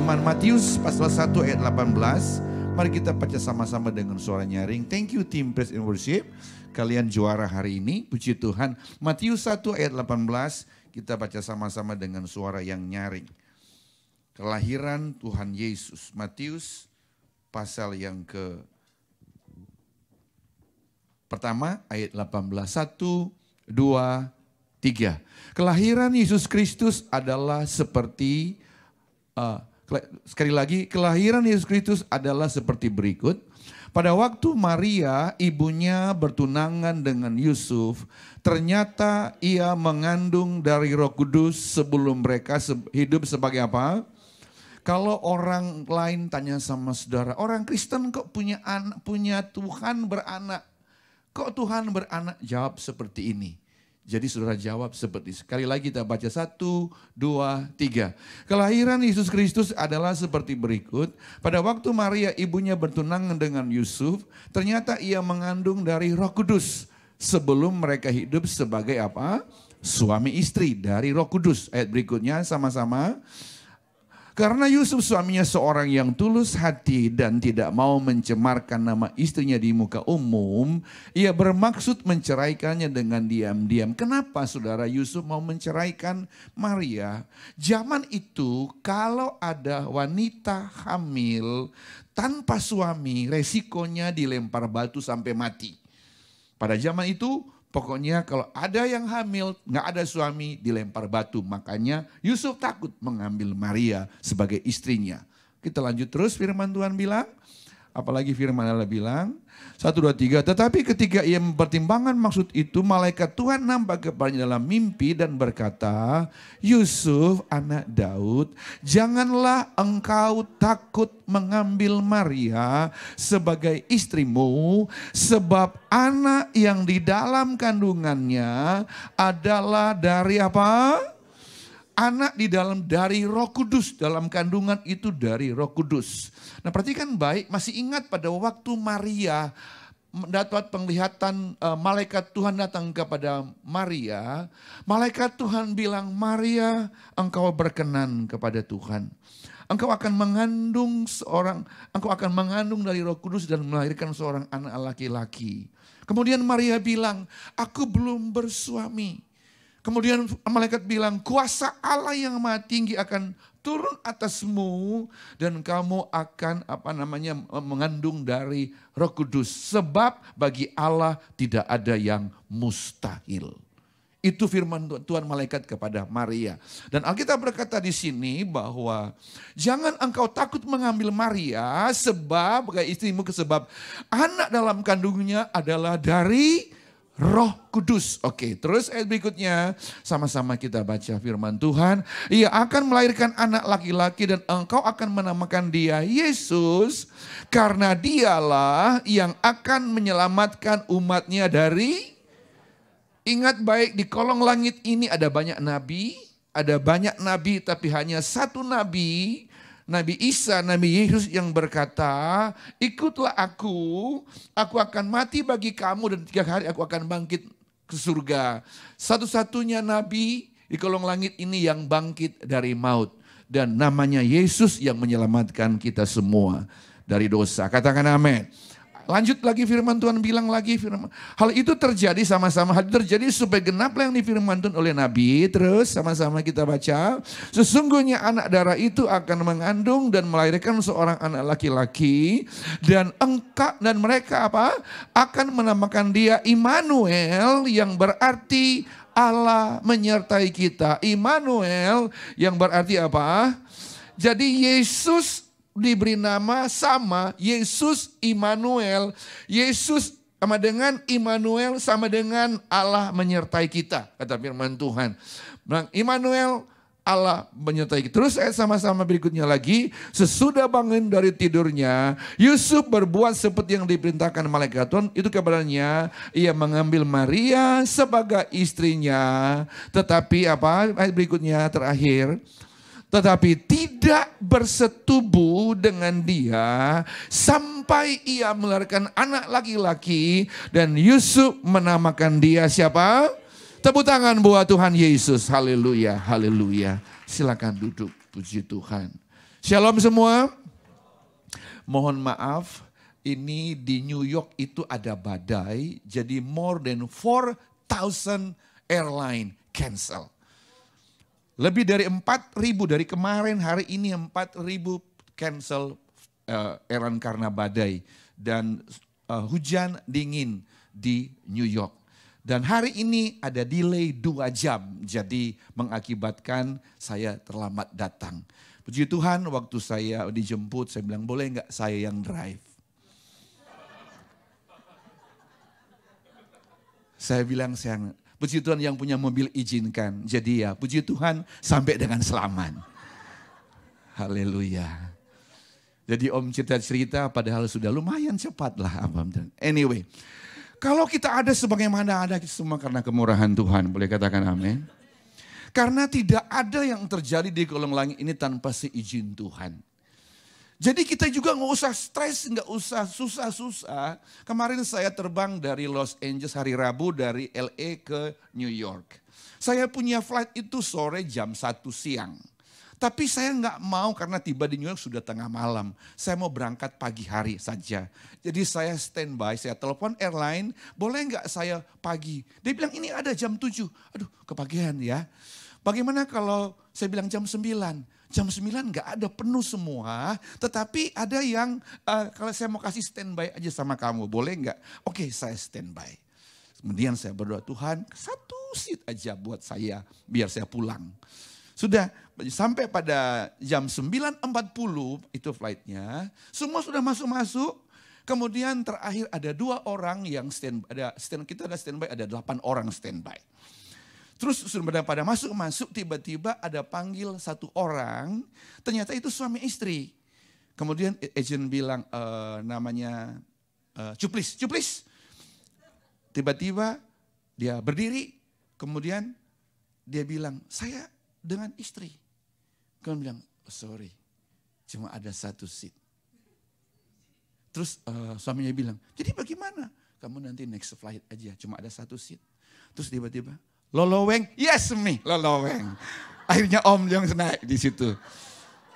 firman Matius pasal 1 ayat 18. Mari kita baca sama-sama dengan suara nyaring. Thank you team Praise and Worship. Kalian juara hari ini, puji Tuhan. Matius 1 ayat 18, kita baca sama-sama dengan suara yang nyaring. Kelahiran Tuhan Yesus. Matius pasal yang pertama ayat 18. 1, 2, 3. Kelahiran Yesus Kristus adalah seperti, sekali lagi, kelahiran Yesus Kristus adalah seperti berikut. Pada waktu Maria ibunya bertunangan dengan Yusuf, ternyata ia mengandung dari Roh Kudus sebelum mereka hidup sebagai apa? Kalau orang lain tanya sama saudara, orang Kristen kok punya anak, punya Tuhan beranak? Kok Tuhan beranak? Jawab seperti ini. Jadi saudara jawab seperti ini. Sekali lagi kita baca 1, 2, 3. Kelahiran Yesus Kristus adalah seperti berikut. Pada waktu Maria ibunya bertunangan dengan Yusuf, ternyata ia mengandung dari Roh Kudus sebelum mereka hidup sebagai apa? Suami istri dari Roh Kudus. Ayat berikutnya sama-sama. Karena Yusuf suaminya seorang yang tulus hati dan tidak mau mencemarkan nama istrinya di muka umum, ia bermaksud menceraikannya dengan diam-diam. Kenapa saudara Yusuf mau menceraikan Maria? Zaman itu kalau ada wanita hamil tanpa suami, resikonya dilempar batu sampai mati. Pada zaman itu pokoknya kalau ada yang hamil, nggak ada suami, dilempar batu. Makanya Yusuf takut mengambil Maria sebagai istrinya. Kita lanjut terus, firman Tuhan bilang. Apalagi firman Allah bilang. 1, 2, 3. Tetapi ketika ia mempertimbangkan maksud itu, malaikat Tuhan nampak kepadanya dalam mimpi dan berkata, Yusuf anak Daud, janganlah engkau takut mengambil Maria sebagai istrimu, sebab anak yang di dalam kandungannya adalah dari apa? Anak di dalam dari Roh Kudus, dalam kandungan itu dari Roh Kudus. Nah perhatikan baik, masih ingat pada waktu Maria mendapat penglihatan, malaikat Tuhan datang kepada Maria. Malaikat Tuhan bilang, Maria engkau berkenan kepada Tuhan. Engkau akan mengandung dari Roh Kudus dan melahirkan seorang anak laki-laki. Kemudian Maria bilang, aku belum bersuami. Kemudian malaikat bilang, kuasa Allah yang Maha Tinggi akan turun atasmu dan kamu akan mengandung dari Roh Kudus. Sebab bagi Allah tidak ada yang mustahil. Itu firman Tuhan malaikat kepada Maria. Dan Alkitab berkata di sini bahwa jangan engkau takut mengambil Maria sebab istrimu, sebab anak dalam kandungnya adalah dari Roh Kudus. Oke, terus ayat berikutnya sama-sama kita baca firman Tuhan. Ia akan melahirkan anak laki-laki dan engkau akan menamakan dia Yesus. Karena dialah yang akan menyelamatkan umatnya dari... Ingat baik, di kolong langit ini ada banyak nabi. Ada banyak nabi tapi hanya satu nabi. Nabi Isa, Nabi Yesus yang berkata, ikutlah aku akan mati bagi kamu dan 3 hari aku akan bangkit ke surga. Satu-satunya nabi di kolong langit ini yang bangkit dari maut. Dan namanya Yesus yang menyelamatkan kita semua dari dosa. Katakan amin. Lanjut lagi firman Tuhan bilang lagi, hal itu terjadi sama-sama, hal itu terjadi supaya genaplah yang difirmankan oleh Nabi. Terus sama-sama kita baca, sesungguhnya anak darah itu akan mengandung dan melahirkan seorang anak laki-laki dan mereka akan menamakan dia Immanuel yang berarti Allah menyertai kita. Immanuel yang berarti apa? Jadi Yesus diberi nama sama, Yesus Immanuel. Yesus sama dengan Immanuel sama dengan Allah menyertai kita, kata firman Tuhan. Immanuel, Allah menyertai kita. Terus ayat sama-sama berikutnya lagi. Sesudah bangun dari tidurnya, Yusuf berbuat seperti yang diperintahkan malaikat Tuhan itu kepadanya. Ia mengambil Maria sebagai istrinya. Tetapi ayat berikutnya terakhir. Tetapi tidak bersetubuh dengan dia sampai ia melahirkan anak laki-laki dan Yusuf menamakan dia siapa? Tepuk tangan buat Tuhan Yesus. Haleluya, haleluya. Silakan duduk, puji Tuhan. Shalom semua. Mohon maaf, ini di New York itu ada badai, jadi more than 4,000 airline cancel. Lebih dari 4.000 dari kemarin, hari ini 4.000 cancel airline karena badai. Dan hujan dingin di New York. Dan hari ini ada delay 2 jam, jadi mengakibatkan saya terlambat datang. Puji Tuhan, waktu saya dijemput, saya bilang, boleh nggak saya yang drive? Saya bilang, puji Tuhan yang punya mobil izinkan. Jadi ya, puji Tuhan sampai dengan selamat. Haleluya. Jadi Om cerita-cerita padahal sudah lumayan cepat lah. Anyway, kalau kita ada sebagaimana ada, kita semua karena kemurahan Tuhan. Boleh katakan amin. Karena tidak ada yang terjadi di kolong langit ini tanpa seizin Tuhan. Jadi kita juga nggak usah stres, nggak usah susah-susah. Kemarin saya terbang dari Los Angeles hari Rabu dari LA ke New York. Saya punya flight itu sore jam 1 siang. Tapi saya nggak mau karena tiba di New York sudah tengah malam. Saya mau berangkat pagi hari saja. Jadi saya standby, saya telepon airline, boleh nggak saya pagi? Dia bilang ini ada jam 7. Aduh kepagian ya. Bagaimana kalau saya bilang jam 9? Jam 9 nggak ada, penuh semua. Tetapi ada yang kalau saya mau kasih standby aja sama kamu, boleh nggak? Oke, saya standby. Kemudian saya berdoa, Tuhan 1 seat aja buat saya, biar saya pulang. Sudah sampai pada jam 9.40 itu flightnya, semua sudah masuk-masuk. Kemudian terakhir ada 2 orang yang standby, kita ada standby, ada 8 orang standby. Terus sudah pada masuk-masuk, tiba-tiba ada panggil 1 orang, ternyata itu suami istri. Kemudian agent bilang namanya Cuplis. Tiba-tiba dia berdiri, kemudian dia bilang, saya dengan istri. Kemudian bilang, sorry, cuma ada 1 seat. Terus suaminya bilang, jadi bagaimana? Kamu nanti next flight aja, cuma ada 1 seat. Terus tiba-tiba, Loloweng, yes me, Loloweng. Akhirnya Om yang naik di situ.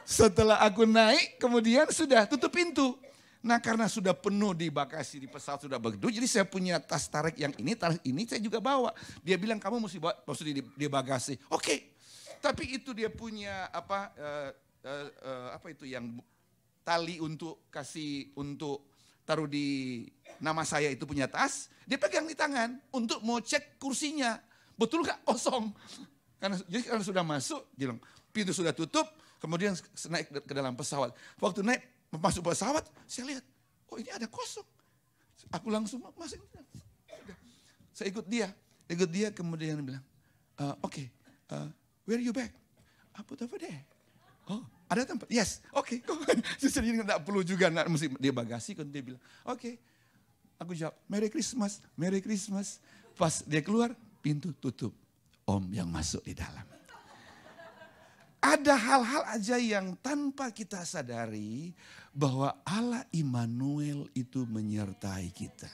Setelah aku naik, kemudian sudah tutup pintu. Nah karena sudah penuh di bagasi, di pesawat sudah begitu, jadi saya punya tas tarik yang ini, tas ini saya juga bawa. Dia bilang kamu mesti bawa, maksudnya di bagasi. Oke, tapi itu dia punya apa itu yang tali untuk taruh di nama saya itu punya tas. Dia pegang di tangan untuk mau cek kursinya. Betul gak kosong? Karena sudah masuk, dia bilang, pintu sudah tutup, kemudian naik ke dalam pesawat. Waktu naik masuk pesawat, saya lihat, oh ini ada kosong. Aku langsung masuk. Saya ikut dia kemudian bilang, oke, where you back? I put over there. Oh, ada tempat? Yes, oke. Jadi nggak perlu juga, mesti dia bagasi. Dia bilang, oke. Aku jawab, Merry Christmas, Merry Christmas. Pas dia keluar, pintu tutup. Om yang masuk di dalam. Ada hal-hal aja yang tanpa kita sadari bahwa Allah Immanuel itu menyertai kita.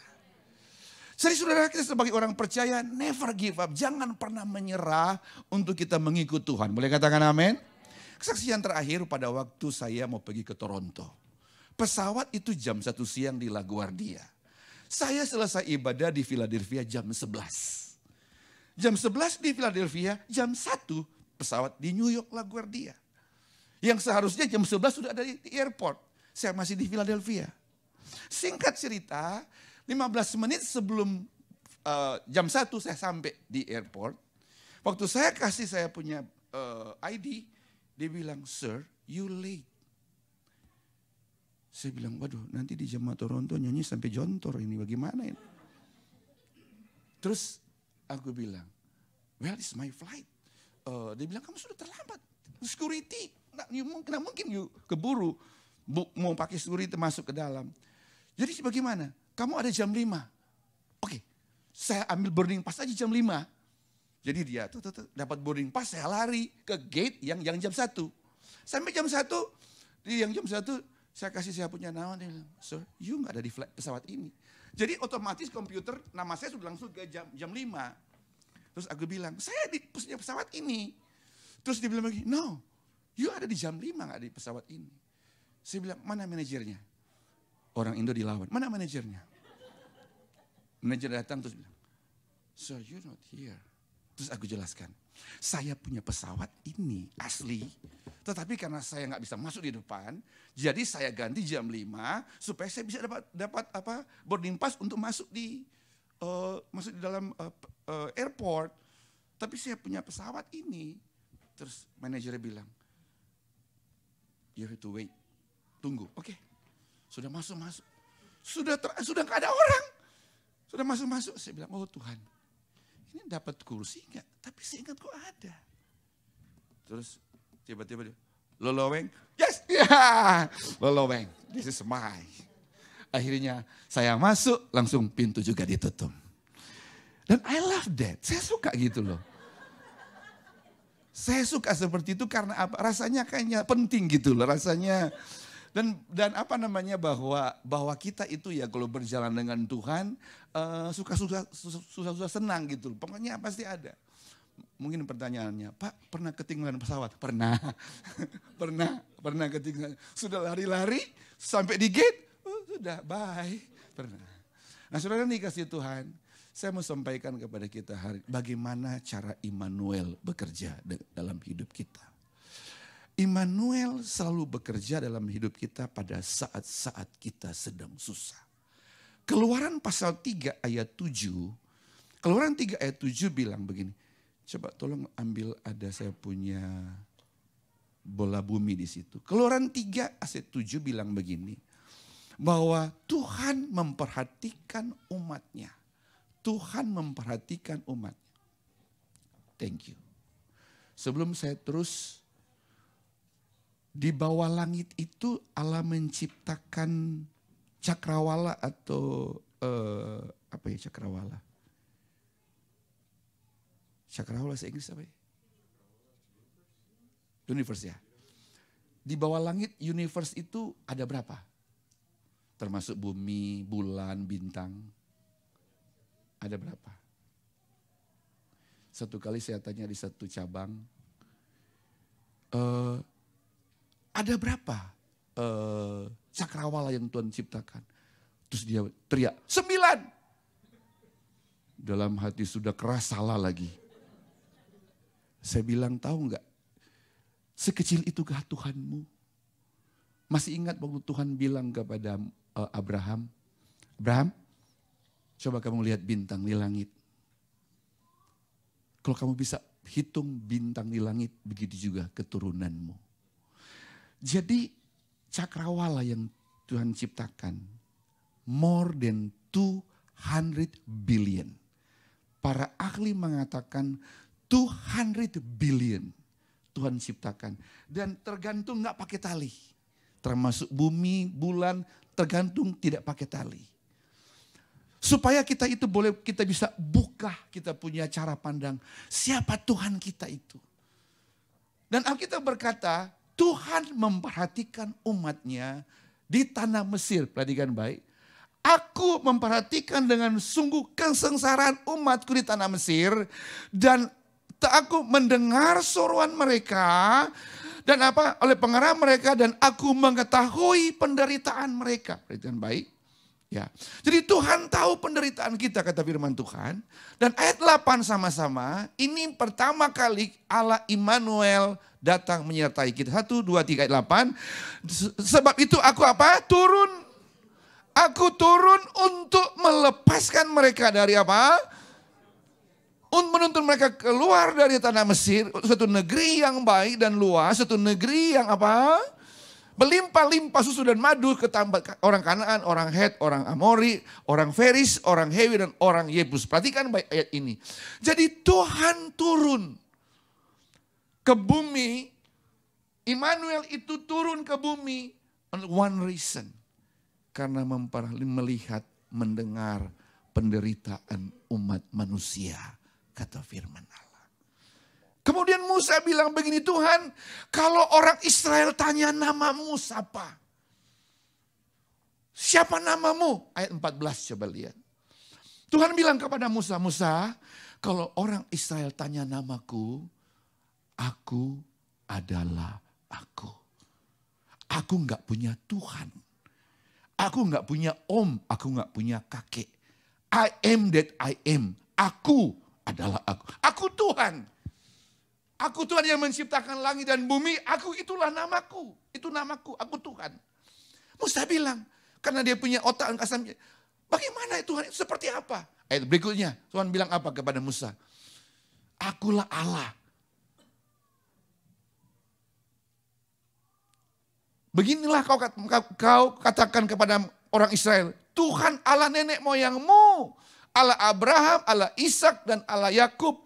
Jadi saudara, kita sebagai orang percaya never give up. Jangan pernah menyerah untuk kita mengikut Tuhan. Boleh katakan amin? Kesaksian terakhir pada waktu saya mau pergi ke Toronto. Pesawat itu jam 1 siang di LaGuardia. Saya selesai ibadah di Philadelphia jam 11. Jam 11 di Philadelphia, jam 1 pesawat di New York LaGuardia. Yang seharusnya jam 11 sudah ada di airport. Saya masih di Philadelphia. Singkat cerita, 15 menit sebelum jam 1 saya sampai di airport. Waktu saya kasih saya punya ID, dia bilang, sir, you late. Saya bilang, waduh nanti di jemaat Toronto nyanyi sampai jontor ini bagaimana ini. Terus aku bilang, well it's my flight. Dia bilang kamu sudah terlambat. Security, nggak mungkin you keburu mau pakai security masuk ke dalam. Jadi bagaimana? Kamu ada jam 5. Oke, saya ambil boarding pass aja jam 5. Jadi dia dapat boarding pass, saya lari ke gate yang jam 1. Sampai jam 1, di yang jam 1 saya kasih saya punya nama, dia bilang, sir, you nggak ada di pesawat ini. Jadi otomatis komputer nama saya sudah langsung ke jam 5. Terus aku bilang, saya di pesawat ini. Terus dia bilang lagi, no, You ada di jam 5 gak di pesawat ini? Saya bilang, mana manajernya? Orang Indo dilawan, mana manajernya? Manajer datang terus bilang, sir, you're not here. Terus aku jelaskan, saya punya pesawat ini asli. Tetapi karena saya nggak bisa masuk di depan, jadi saya ganti jam 5 supaya saya bisa dapat boarding pass untuk masuk di dalam airport. Tapi saya punya pesawat ini. Terus manajernya bilang, you have to wait. Tunggu, oke. Sudah masuk. Sudah nggak ada orang. Sudah masuk. Saya bilang, oh Tuhan, ini dapat kursi nggak? Tapi saya ingat kok ada. Terus tiba-tiba dia, Loloweng, yes, yeah, Loloweng, this is mine. Akhirnya saya masuk, langsung pintu juga ditutup. Dan I love that, saya suka gitu loh. Saya suka seperti itu karena apa? Rasanya kayaknya penting gitu loh, rasanya. Dan apa namanya bahwa kita itu ya kalau berjalan dengan Tuhan susah senang gitu. Pokoknya pasti ada. Mungkin pertanyaannya, Pak pernah ketinggalan pesawat? Pernah. pernah ketinggalan. Sudah lari-lari sampai di gate, sudah bye. Pernah. Nah saudara dikasih Tuhan, saya mau sampaikan kepada kita bagaimana cara Immanuel bekerja dalam hidup kita. Immanuel selalu bekerja dalam hidup kita pada saat-saat kita sedang susah. Keluaran pasal 3 ayat 7. Keluaran 3 ayat 7 bilang begini. Coba tolong ambil saya punya bola bumi di situ. Keluaran 3 ayat 7 bilang begini. Bahwa Tuhan memperhatikan umatnya. Tuhan memperhatikan umatnya. Thank you. Sebelum saya terus, di bawah langit itu Allah menciptakan cakrawala atau apa ya cakrawala? Cakrawala bahasa Inggris apa ya? Universe ya. Di bawah langit universe itu ada berapa? Termasuk bumi, bulan, bintang. Ada berapa? Satu kali saya tanya di satu cabang. Ada berapa cakrawala yang Tuhan ciptakan? Terus dia teriak, 9. Dalam hati sudah keras salah lagi. Saya bilang, tahu enggak? Sekecil itukah Tuhanmu? Masih ingat waktu Tuhan bilang kepada Abraham, Abraham, coba kamu lihat bintang di langit. Kalau kamu bisa hitung bintang di langit, begitu juga keturunanmu. Jadi cakrawala yang Tuhan ciptakan, more than 200 billion. Para ahli mengatakan 200 billion Tuhan ciptakan. Dan tergantung gak pakai tali. Termasuk bumi, bulan, tergantung tidak pakai tali. Supaya kita bisa buka, kita punya cara pandang siapa Tuhan kita itu. Dan Alkitab berkata, Tuhan memperhatikan umatnya di tanah Mesir. Perhatikan baik. Aku memperhatikan dengan sungguh kesengsaraan umatku di tanah Mesir. Dan aku mendengar soruan mereka. Dan oleh pengarah mereka. Dan aku mengetahui penderitaan mereka. Perhatikan baik. Ya. Jadi Tuhan tahu penderitaan kita, kata firman Tuhan. Dan ayat 8 sama-sama, ini pertama kali Allah Immanuel datang menyertai kita. 1, 2, 3, ayat 8. Sebab itu aku turun. Aku turun untuk melepaskan mereka dari untuk menuntun mereka keluar dari tanah Mesir. Suatu negeri yang baik dan luas. Suatu negeri yang berlimpah-limpah susu dan madu ke tempat orang Kanaan, orang Het, orang Amori, orang Feris, orang Hewi, dan orang Yebus. Perhatikan baik ayat ini. Jadi Tuhan turun ke bumi. Immanuel itu turun ke bumi. One reason. Karena melihat, mendengar penderitaan umat manusia. Kata firman Allah. Kemudian Musa bilang begini, Tuhan, kalau orang Israel tanya namamu siapa? Siapa namamu? Ayat 14 coba lihat. Tuhan bilang kepada Musa, Musa, kalau orang Israel tanya namaku, aku adalah aku. Aku nggak punya Tuhan. Aku nggak punya om, aku nggak punya kakek. I am that I am. Aku adalah aku. Aku Tuhan. Aku Tuhan yang menciptakan langit dan bumi. Aku itulah namaku. Itu namaku, aku Tuhan. Musa bilang, karena dia punya otak angkasa. Bagaimana Tuhan itu seperti apa? Ayat berikutnya, Tuhan bilang apa kepada Musa? Akulah Allah. Beginilah kau katakan kepada orang Israel, Tuhan Allah nenek moyangmu, Allah Abraham, Allah Ishak dan Allah Yakub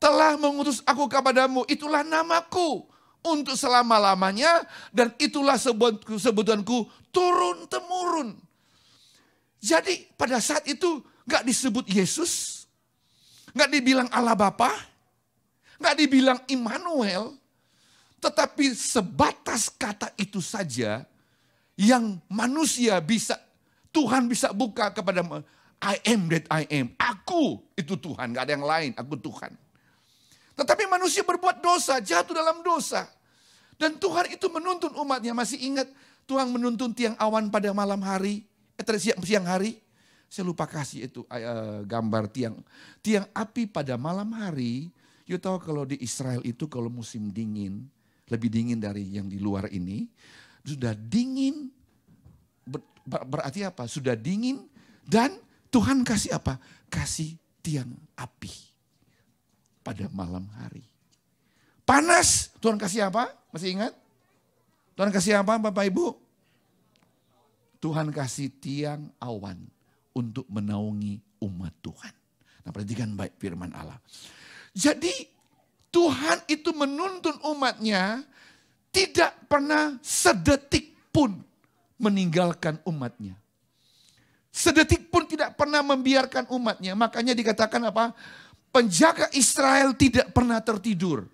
telah mengutus aku kepadamu. Itulah namaku untuk selama-lamanya dan itulah sebutanku turun-temurun. Jadi pada saat itu gak disebut Yesus, gak dibilang Allah Bapa, gak dibilang Immanuel, tetapi sebatas kata itu saja yang manusia bisa, Tuhan bisa buka kepada I am that I am. Aku itu Tuhan, gak ada yang lain, aku Tuhan. Tetapi manusia berbuat dosa, jatuh dalam dosa. Dan Tuhan itu menuntun umatnya. Masih ingat Tuhan menuntun tiang awan pada malam hari, siang hari. Saya lupa kasih itu gambar tiang api pada malam hari. You tahu kalau di Israel itu kalau musim dingin, lebih dingin dari yang di luar ini. Sudah dingin, berarti apa? Sudah dingin dan Tuhan kasih apa? Kasih tiang api pada malam hari. Panas, Tuhan kasih apa? Masih ingat? Tuhan kasih apa Bapak Ibu? Tuhan kasih tiang awan untuk menaungi umat Tuhan. Nah perhatikan baik firman Allah. Jadi Tuhan itu menuntun umatnya tidak pernah sedetik pun meninggalkan umatnya. Sedetik pun tidak pernah membiarkan umatnya. Makanya dikatakan apa? Penjaga Israel tidak pernah tertidur.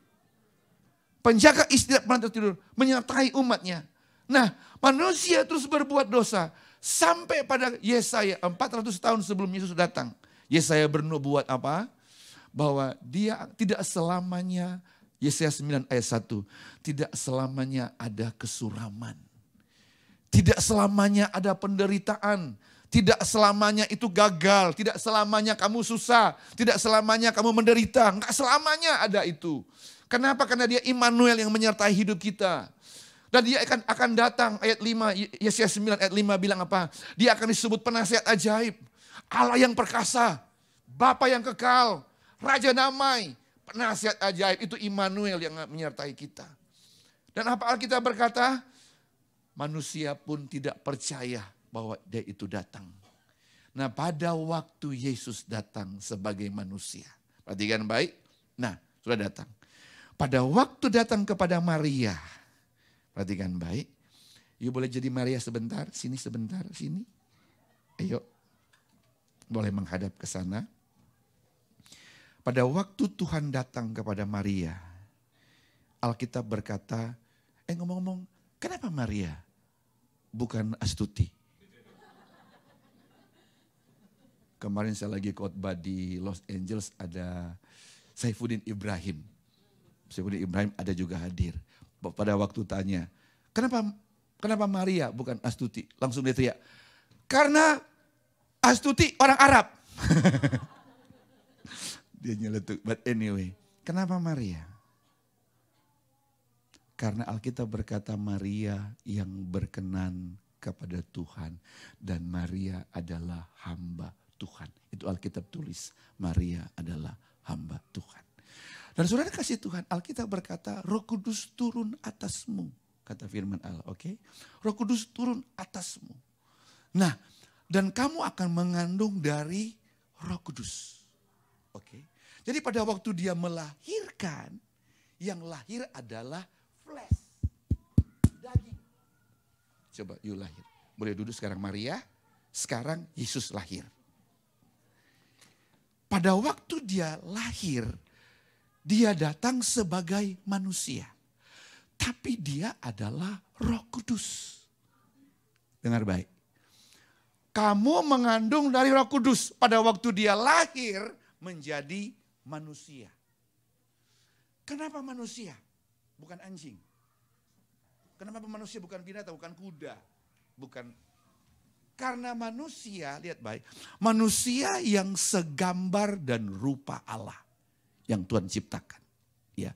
Penjaga Israel tidak pernah tertidur. Menyertai umatnya. Nah manusia terus berbuat dosa. Sampai pada Yesaya 400 tahun sebelum Yesus datang. Yesaya bernubuat apa? Bahwa dia tidak selamanya, Yesaya 9 ayat 1, tidak selamanya ada kesuraman. Tidak selamanya ada penderitaan. Tidak selamanya itu gagal. Tidak selamanya kamu susah. Tidak selamanya kamu menderita. Enggak selamanya ada itu. Kenapa? Karena dia Immanuel yang menyertai hidup kita. Dan dia akan datang, ayat 5, Yesaya 9 ayat 5 bilang apa? Dia akan disebut penasihat ajaib. Allah yang perkasa. Bapa yang kekal. Raja damai, penasihat ajaib, itu Immanuel yang menyertai kita. Dan apa Alkitab berkata? Manusia pun tidak percaya bahwa dia itu datang. Nah pada waktu Yesus datang sebagai manusia. Perhatikan baik. Nah sudah datang. Pada waktu datang kepada Maria. Perhatikan baik. Yuk boleh jadi Maria sebentar, sini sebentar, sini. Ayo. Boleh menghadap ke sana. Pada waktu Tuhan datang kepada Maria, Alkitab berkata, ngomong-ngomong, kenapa Maria bukan Astuti? Kemarin saya lagi khotbah di Los Angeles, ada Saifuddin Ibrahim. Saifuddin Ibrahim ada juga hadir. Pada waktu tanya, kenapa Maria bukan Astuti? Langsung dia teriak, karena Astuti orang Arab. Dia nyeletuk, but anyway, kenapa Maria? Karena Alkitab berkata Maria yang berkenan kepada Tuhan dan Maria adalah hamba Tuhan. Itu Alkitab tulis, Maria adalah hamba Tuhan. Dan saudara kasih Tuhan, Alkitab berkata Roh Kudus turun atasmu, kata firman Allah, oke? Roh Kudus turun atasmu. Nah, dan kamu akan mengandung dari Roh Kudus. Oke. Jadi pada waktu dia melahirkan, yang lahir adalah flesh, daging. Coba yuk lahir. Boleh duduk sekarang Maria, sekarang Yesus lahir. Pada waktu dia lahir, dia datang sebagai manusia. Tapi dia adalah Roh Kudus. Dengar baik. Kamu mengandung dari Roh Kudus pada waktu dia lahir menjadi manusia. Kenapa manusia? Bukan anjing. Kenapa manusia bukan binatang, bukan kuda? Bukan. Karena manusia, lihat baik. Manusia yang segambar dan rupa Allah. Yang Tuhan ciptakan. Ya.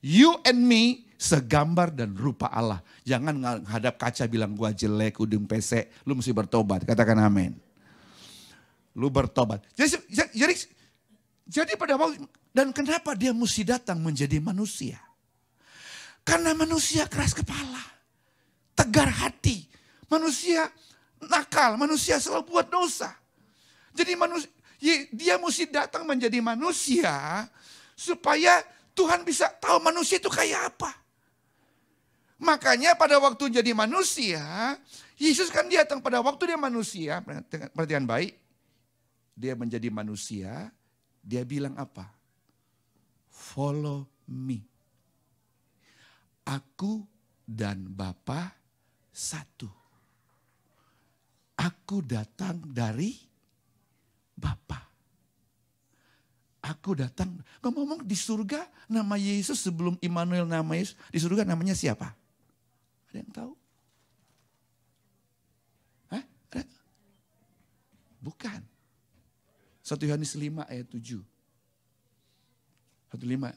You and me segambar dan rupa Allah. Jangan menghadap kaca bilang gua jelek, udung pesek. Lu mesti bertobat. Katakan amin. Lu bertobat. Jadi pada waktu, dan kenapa dia mesti datang menjadi manusia? Karena manusia keras kepala, tegar hati, manusia nakal, manusia selalu buat dosa. Jadi dia mesti datang menjadi manusia supaya Tuhan bisa tahu manusia itu kayak apa. Makanya pada waktu jadi manusia, Yesus kan datang pada waktu dia manusia, perhatian baik, dia menjadi manusia, dia bilang apa? Follow me. Aku dan Bapa satu. Aku datang dari Bapa. Aku datang, ngomong di surga nama Yesus sebelum Immanuel nama Yesus, di surga namanya siapa? Ada yang tahu? Hah? Ada? Bukan. 1 Yohanes 5 ayat 7. 1:5.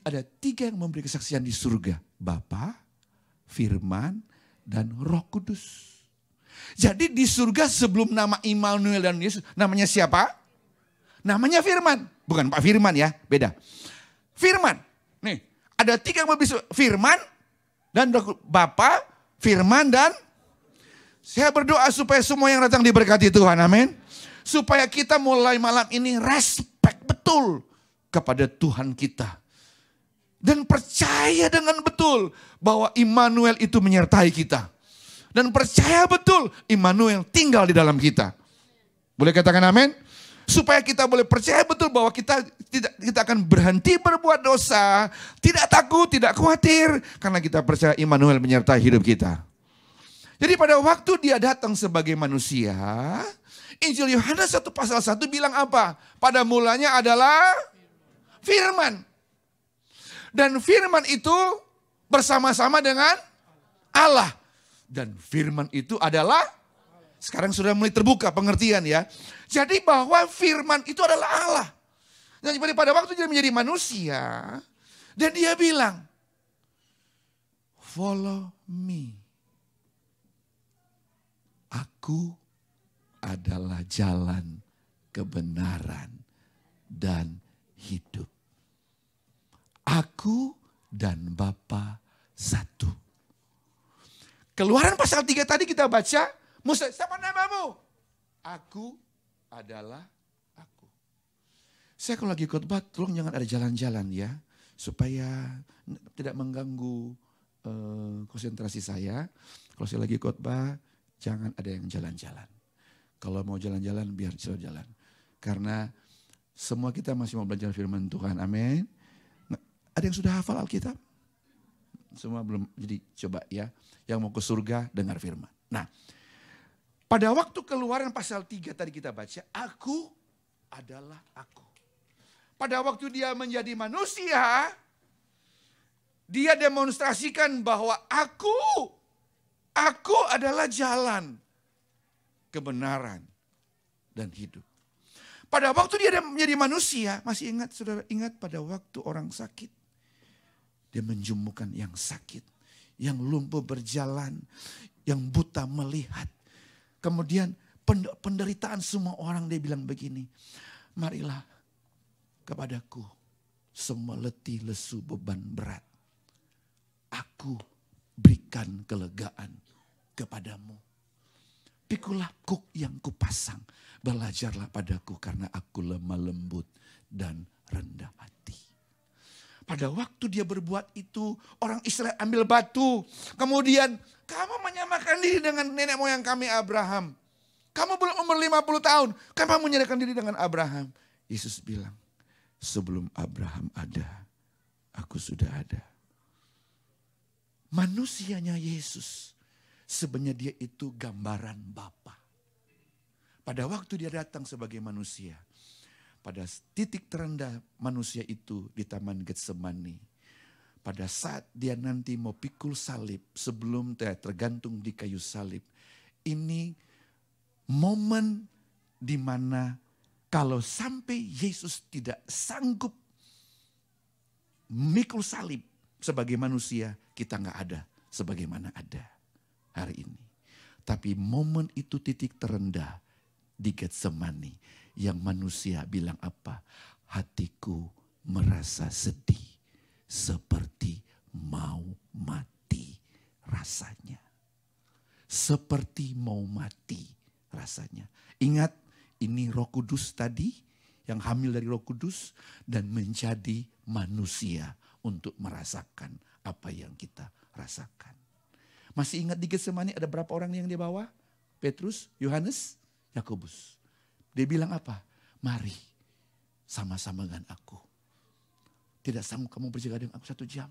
Ada 3 yang memberi kesaksian di surga. Bapa, Firman, dan Roh Kudus. Jadi di surga sebelum nama Immanuel dan Yesus, namanya siapa? Namanya Firman. Bukan Pak Firman ya, beda. Firman. Nih, ada 3 yang memberi Firman, dan Bapa, Firman, dan saya berdoa supaya semua yang datang diberkati Tuhan, amin. Supaya kita mulai malam ini respect betul kepada Tuhan kita. Dan percaya dengan betul bahwa Immanuel itu menyertai kita. Dan percaya betul Immanuel tinggal di dalam kita. Boleh katakan amin? Supaya kita boleh percaya betul bahwa kita akan berhenti berbuat dosa. Tidak takut, tidak khawatir. Karena kita percaya Immanuel menyertai hidup kita. Jadi pada waktu dia datang sebagai manusia, Injil Yohanes 1 pasal 1 bilang apa? Pada mulanya adalah Firman. Dan Firman itu bersama-sama dengan Allah. Dan Firman itu adalah, sekarang sudah mulai terbuka pengertian ya. Jadi bahwa Firman itu adalah Allah. Dan pada waktu dia menjadi manusia, dan dia bilang, follow me. Aku adalah jalan, kebenaran, dan hidup. Aku dan Bapa satu. Keluaran pasal 3 tadi kita baca, Musa, siapa namamu? Aku adalah aku. Saya kalau lagi khotbah, tolong jangan ada jalan-jalan ya. Supaya tidak mengganggu konsentrasi saya. Kalau saya lagi khotbah, jangan ada yang jalan-jalan. Kalau mau jalan-jalan, biar jalan. Karena semua kita masih mau belajar firman Tuhan, amin. Ada yang sudah hafal Alkitab? Semua belum, jadi coba ya. Yang mau ke surga, dengar firman. Nah, pada waktu Keluaran pasal 3 tadi kita baca, aku adalah aku. Pada waktu dia menjadi manusia, dia demonstrasikan bahwa aku adalah jalan, kebenaran, dan hidup. Pada waktu dia menjadi manusia, masih ingat, saudara ingat pada waktu orang sakit. Dia menjemukkan yang sakit, yang lumpuh berjalan, yang buta melihat. Kemudian penderitaan semua orang, dia bilang begini, marilah kepadaku semua letih, lesu, beban berat. Aku berikan kelegaan kepadamu. Pikulah kuk yang kupasang, belajarlah padaku karena aku lemah lembut dan rendah hati. Pada waktu dia berbuat itu, orang Israel ambil batu. Kemudian, kamu menyamakan diri dengan nenek moyang kami Abraham. Kamu belum umur 50 tahun, kamu menyerahkan diri dengan Abraham. Yesus bilang, sebelum Abraham ada, aku sudah ada. Manusianya Yesus, sebenarnya dia itu gambaran Bapa. Pada waktu dia datang sebagai manusia, pada titik terendah manusia itu di Taman Getsemani. pada saat dia nanti mau pikul salib, sebelum dia tergantung di kayu salib, ini momen di mana kalau sampai Yesus tidak sanggup mikul salib sebagai manusia, kita nggak ada sebagaimana ada hari ini. Tapi momen itu titik terendah di Getsemani, yang manusia bilang apa? Hatiku merasa sedih seperti mau mati rasanya. Seperti mau mati rasanya. Ingat, ini Roh Kudus tadi yang hamil dari Roh Kudus dan menjadi manusia untuk merasakan apa yang kita rasakan. Masih ingat di Getsemani ada berapa orang yang dia bawa? Petrus, Yohanes, Yakobus. Dia bilang apa? Mari sama-sama dengan aku. Tidak sanggup kamu berjaga dengan aku 1 jam.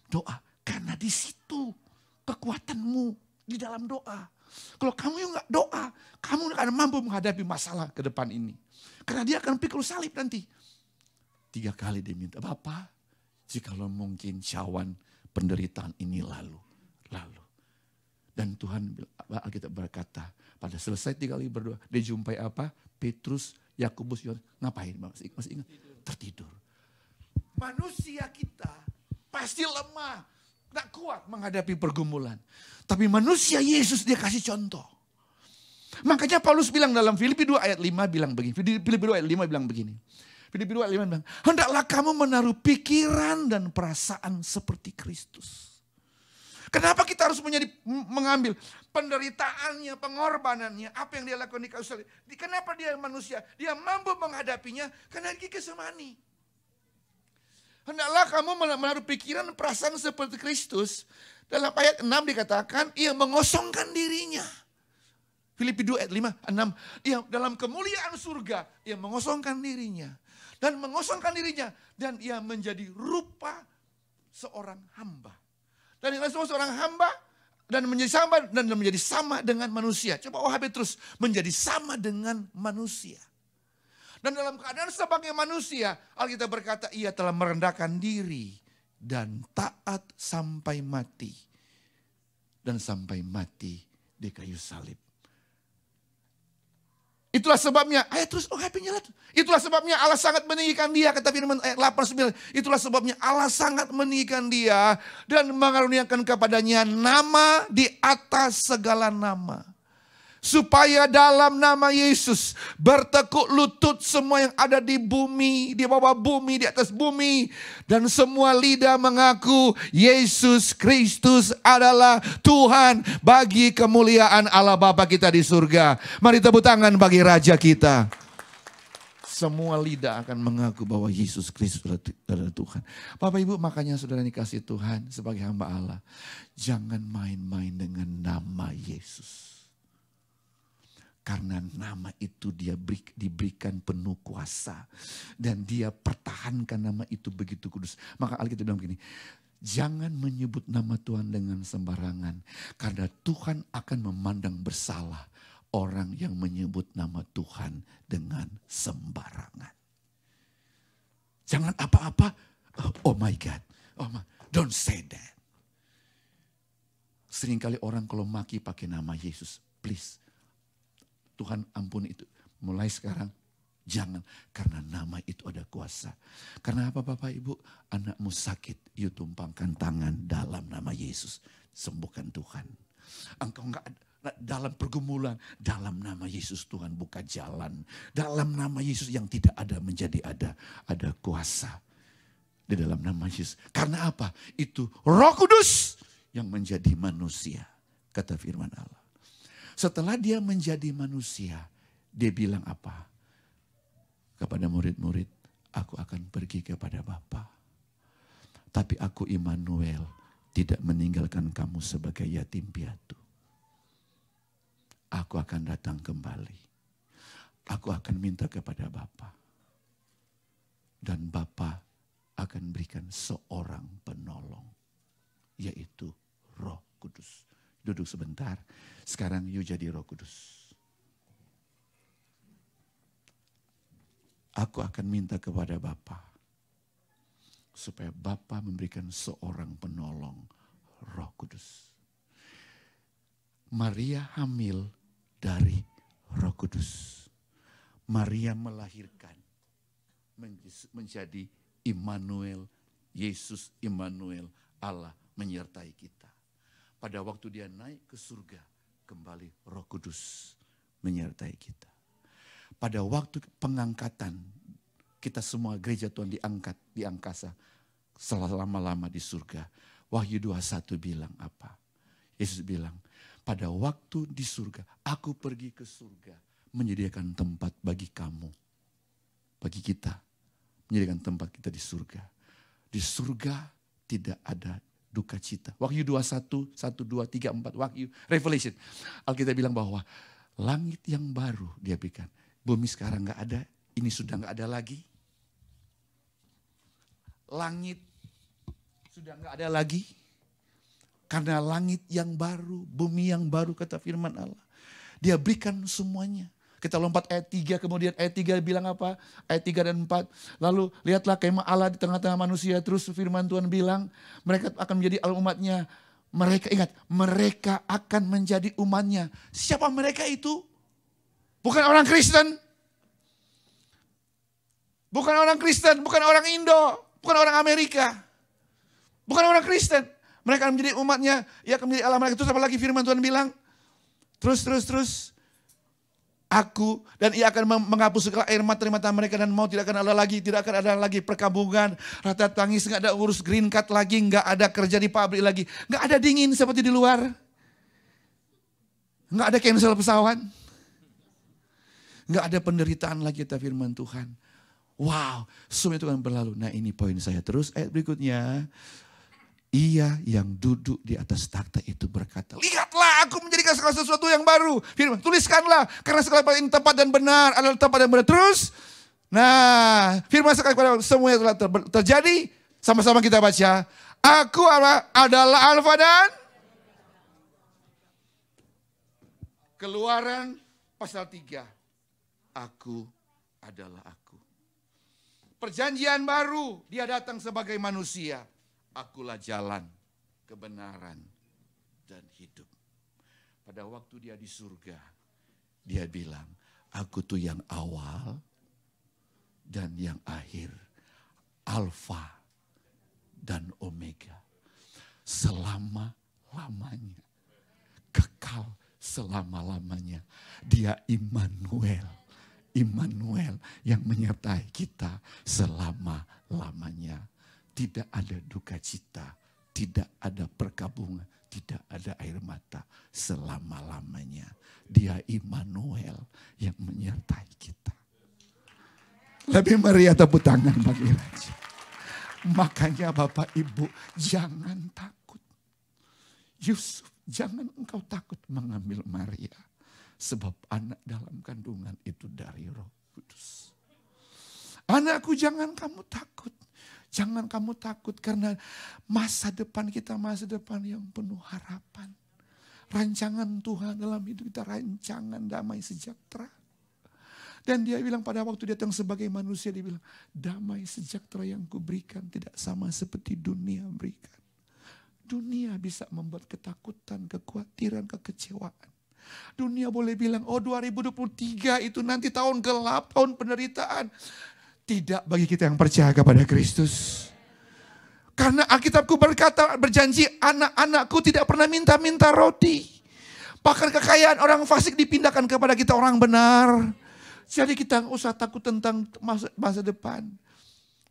Doa, karena di situ kekuatanmu di dalam doa. Kalau kamu yang gak doa, kamu akan mampu menghadapi masalah ke depan ini. Karena dia akan pikul salib nanti. 3 kali dia minta, Bapa, jikalau mungkin cawan penderitaan ini lalu. Dan Tuhan, Alkitab berkata, pada selesai 3 kali berdoa, dia jumpai apa? Petrus, Yakobus, Yohanes. Ngapain? Masih ingat? Tertidur. Manusia kita pasti lemah, gak kuat menghadapi pergumulan. Tapi manusia Yesus dia kasih contoh. Makanya Paulus bilang dalam Filipi 2 ayat 5 bilang begini. Filipi 2 ayat 5 bilang begini. Filipi 2 ayat 5 bilang, hendaklah kamu menaruh pikiran dan perasaan seperti Kristus. Kenapa kita harus mengambil penderitaannya, pengorbanannya, apa yang dia lakukan di kayu salib? Kenapa dia manusia? Dia mampu menghadapinya karena dia Getsemani. Hendaklah kamu menaruh pikiran dan perasaan seperti Kristus. Dalam ayat 6 dikatakan, ia mengosongkan dirinya. Filipi 2 ayat 5, 6. Ia dalam kemuliaan surga, ia mengosongkan dirinya. Dan mengosongkan dirinya. Dan ia menjadi rupa seorang hamba. Dan yang seorang hamba dan menjadi sama dengan manusia. Coba Petrus menjadi sama dengan manusia. Dan dalam keadaan sebagai manusia, Alkitab berkata ia telah merendahkan diri dan taat sampai mati. Dan sampai mati di kayu salib. Itulah sebabnya, itulah sebabnya Allah sangat meninggikan dia, kata firman ayat 8-9. Itulah sebabnya Allah sangat meninggikan dia dan mengaruniakan kepadanya nama di atas segala nama. Supaya dalam nama Yesus bertekuk lutut semua yang ada di bumi, di bawah bumi, di atas bumi. Dan semua lidah mengaku Yesus Kristus adalah Tuhan bagi kemuliaan Allah Bapa kita di surga. Mari tepuk tangan bagi Raja kita. Semua lidah akan mengaku bahwa Yesus Kristus adalah Tuhan. Bapak Ibu, makanya saudara dikasih Tuhan sebagai hamba Allah. Jangan main-main dengan nama Yesus. Karena nama itu dia diberikan penuh kuasa. Dan dia pertahankan nama itu begitu kudus. Maka Alkitab bilang begini, jangan menyebut nama Tuhan dengan sembarangan. Karena Tuhan akan memandang bersalah orang yang menyebut nama Tuhan dengan sembarangan. Jangan apa-apa, oh my God, don't say that. Seringkali orang kalau maki pakai nama Yesus, please. Tuhan ampuni itu. Mulai sekarang jangan. Karena nama itu ada kuasa. Karena apa Bapak Ibu? Anakmu sakit. You tumpangkan tangan dalam nama Yesus. Sembuhkan Tuhan. Engkau enggak dalam pergumulan. Dalam nama Yesus Tuhan buka jalan. Dalam nama Yesus yang tidak ada menjadi ada. Ada kuasa. Di dalam nama Yesus. Karena apa? Itu Roh Kudus yang menjadi manusia. Kata firman Allah. Setelah dia menjadi manusia, dia bilang apa? Kepada murid-murid, aku akan pergi kepada Bapa. Tapi aku Immanuel, tidak meninggalkan kamu sebagai yatim piatu. Aku akan datang kembali. Aku akan minta kepada Bapa. Dan Bapa akan berikan seorang penolong, yaitu Roh Kudus. Duduk sebentar. Sekarang you jadi Roh Kudus. Aku akan minta kepada Bapa supaya Bapa memberikan seorang penolong, Roh Kudus. Maria hamil dari Roh Kudus. Maria melahirkan menjadi Immanuel, Yesus Immanuel, Allah menyertai kita. Pada waktu dia naik ke surga, kembali Roh Kudus menyertai kita. Pada waktu pengangkatan, kita semua gereja Tuhan diangkat di angkasa selama-lama di surga. Wahyu 21 bilang apa? Yesus bilang, pada waktu di surga, aku pergi ke surga menyediakan tempat bagi kamu. Bagi kita, menyediakan tempat kita di surga. Di surga tidak ada duka cita. Wahyu 21, 1, 2, 3, 4, Wahyu, Revelation. Alkitab bilang bahwa langit yang baru dia berikan. Bumi sekarang gak ada, ini sudah gak ada lagi. Langit sudah gak ada lagi. Karena langit yang baru, bumi yang baru kata firman Allah. Dia berikan semuanya. Kita lompat ayat 3, kemudian ayat 3 bilang apa? Ayat 3 dan 4. Lalu lihatlah kemah Allah di tengah-tengah manusia. Terus firman Tuhan bilang, mereka akan menjadi umatnya. Mereka ingat, mereka akan menjadi umatnya. Siapa mereka itu? Bukan orang Kristen. Bukan orang Kristen, bukan orang Indo, bukan orang Amerika. Bukan orang Kristen. Mereka akan menjadi umatnya, ia akan menjadi Allah mereka. Terus apa lagi firman Tuhan bilang? Terus. Aku dan ia akan menghapus segala air mata dari mata mereka dan mau tidak akan ada lagi perkabungan, rata tangis, nggak ada urus green card lagi, nggak ada kerja di pabrik lagi, nggak ada dingin seperti di luar, nggak ada cancel pesawat, nggak ada penderitaan lagi kata firman Tuhan. Wow, semua itu akan berlalu. Nah ini poin saya. Terus ayat berikutnya. Ia yang duduk di atas takhta itu berkata, lihatlah aku menjadikan segala sesuatu yang baru. Firman, tuliskanlah karena segala yang tepat dan benar adalah tepat dan benar. Terus, nah firman sekali kepada semua yang telah terjadi. Sama-sama kita baca. Aku adalah Alfa dan Keluaran pasal 3. Aku adalah aku. Perjanjian baru, dia datang sebagai manusia. Akulah jalan, kebenaran, dan hidup. Pada waktu dia di surga, dia bilang, aku tuh yang awal dan yang akhir. Alfa dan Omega. Selama-lamanya. Kekal selama-lamanya. Dia Immanuel. Immanuel yang menyertai kita selama-lamanya. Tidak ada duka cita, tidak ada perkabungan, tidak ada air mata selama-lamanya. Dia Immanuel yang menyertai kita. Lebih meriah tepuk tangan bagi Raja. Makanya Bapak Ibu jangan takut. Yusuf, jangan engkau takut mengambil Maria. Sebab anak dalam kandungan itu dari Roh Kudus. Anakku jangan kamu takut. Jangan kamu takut karena masa depan kita masa depan yang penuh harapan. Rancangan Tuhan dalam hidup kita rancangan damai sejahtera. Dan dia bilang pada waktu dia datang sebagai manusia dia bilang damai sejahtera yang kuberikan tidak sama seperti dunia berikan. Dunia bisa membuat ketakutan, kekhawatiran, kekecewaan. Dunia boleh bilang oh 2023 itu nanti tahun gelap, tahun penderitaan. Tidak bagi kita yang percaya kepada Kristus. Karena Alkitabku berkata, berjanji anak-anakku tidak pernah minta-minta roti. Bahkan kekayaan orang fasik dipindahkan kepada kita orang benar. Jadi kita nggak usah takut tentang masa depan.